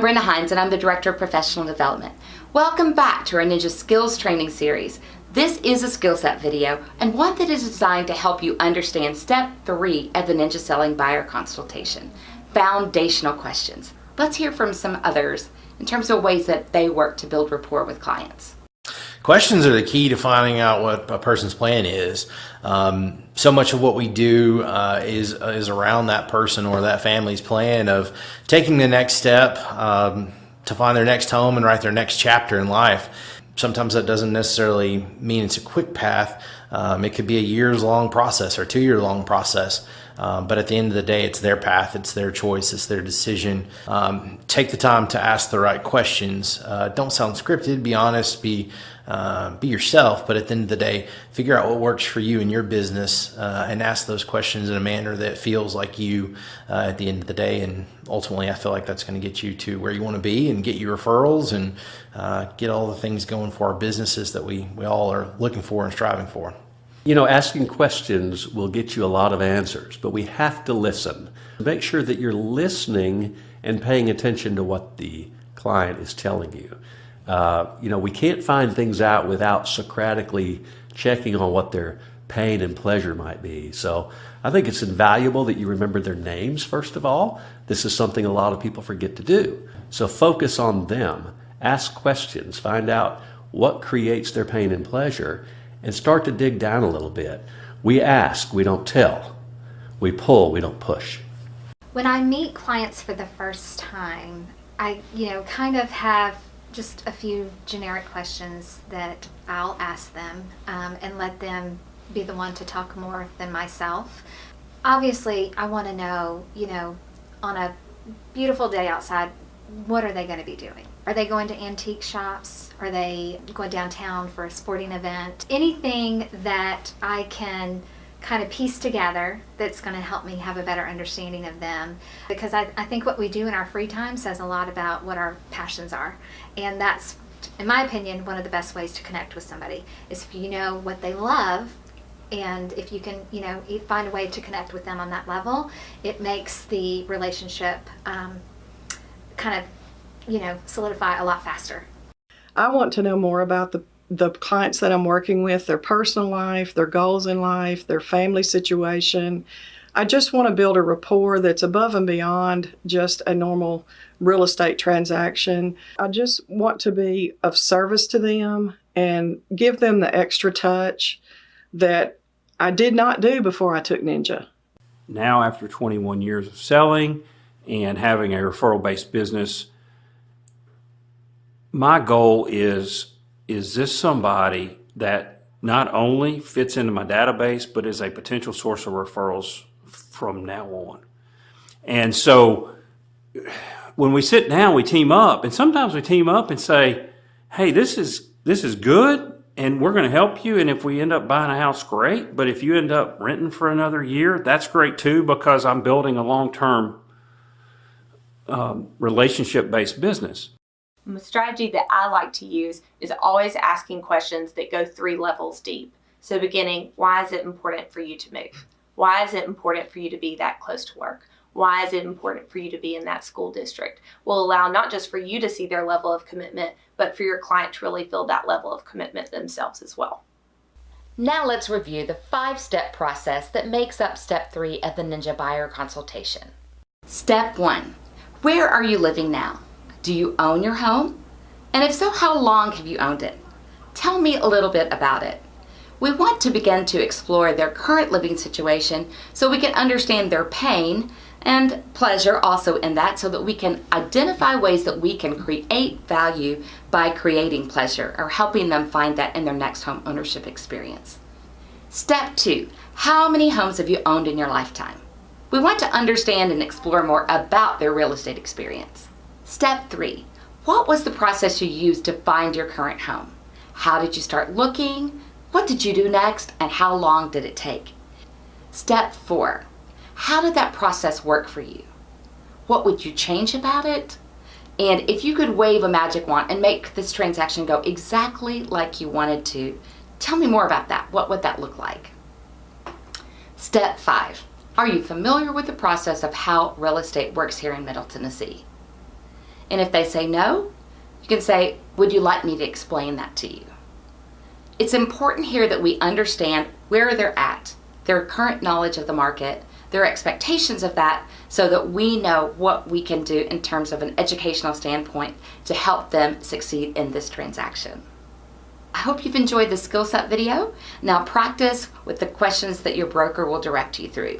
Brenda Hines, and I'm the Director of Professional Development. Welcome back to our Ninja Skills Training Series. This is a skill set video, and one that is designed to help you understand Step 3 of the Ninja Selling Buyer Consultation, foundational questions. Let's hear from some others in terms of ways that they work to build rapport with clients. Questions are the key to finding out what a person's plan is. So much of what we do is around that person or that family's plan of taking the next step to find their next home and write their next chapter in life. Sometimes that doesn't necessarily mean it's a quick path. It could be a years-long process or 2-year-long process. But at the end of the day, it's their path, it's their choice, it's their decision. Take the time to ask the right questions. Don't sound scripted, be honest, be yourself, but at the end of the day, figure out what works for you and your business and ask those questions in a manner that feels like you at the end of the day. And ultimately, I feel like that's going to get you to where you want to be and get you referrals and get all the things going for our businesses that we all are looking for and striving for. You know, asking questions will get you a lot of answers, but we have to listen. Make sure that you're listening and paying attention to what the client is telling you. We can't find things out without Socratically checking on what their pain and pleasure might be. So I think it's invaluable that you remember their names, first of all. This is something a lot of people forget to do. So focus on them, ask questions, find out what creates their pain and pleasure, and start to dig down a little bit. We ask, we don't tell. We pull, we don't push. When I meet clients for the first time, I kind of have just a few generic questions that I'll ask them and let them be the one to talk more than myself. Obviously, I want to know, on a beautiful day outside, what are they going to be doing? Are they going to antique shops? Are they going downtown for a sporting event? Anything that I can kind of piece together that's going to help me have a better understanding of them, because I think what we do in our free time says a lot about what our passions are, and that's, in my opinion, one of the best ways to connect with somebody is if you know what they love, and if you can find a way to connect with them on that level, it makes the relationship solidify a lot faster. I want to know more about the clients that I'm working with, their personal life, their goals in life, their family situation. I just want to build a rapport that's above and beyond just a normal real estate transaction. I just want to be of service to them and give them the extra touch that I did not do before I took Ninja. Now, after 21 years of selling and having a referral-based business, my goal is this somebody that not only fits into my database, but is a potential source of referrals from now on? And so when we sit down, we team up, and sometimes we team up and say, hey, this is good, and we're going to help you, and if we end up buying a house, great, but if you end up renting for another year, that's great too, because I'm building a long-term relationship-based business. The strategy that I like to use is always asking questions that go 3 levels deep. So beginning, why is it important for you to move? Why is it important for you to be that close to work? Why is it important for you to be in that school district? Will allow not just for you to see their level of commitment, but for your client to really feel that level of commitment themselves as well. Now let's review the 5-step process that makes up Step 3 of the Ninja Buyer Consultation. Step 1, where are you living now? Do you own your home? And if so, how long have you owned it? Tell me a little bit about it. We want to begin to explore their current living situation so we can understand their pain and pleasure also in that, so that we can identify ways that we can create value by creating pleasure or helping them find that in their next home ownership experience. Step 2, how many homes have you owned in your lifetime? We want to understand and explore more about their real estate experience. Step 3, what was the process you used to find your current home? How did you start looking? What did you do next? And how long did it take? Step 4, how did that process work for you? What would you change about it? And if you could wave a magic wand and make this transaction go exactly like you wanted to, tell me more about that. What would that look like? Step 5, are you familiar with the process of how real estate works here in Middle Tennessee? And if they say no, you can say, would you like me to explain that to you? It's important here that we understand where they're at, their current knowledge of the market, their expectations of that, so that we know what we can do in terms of an educational standpoint to help them succeed in this transaction. I hope you've enjoyed the skill set video. Now practice with the questions that your broker will direct you through.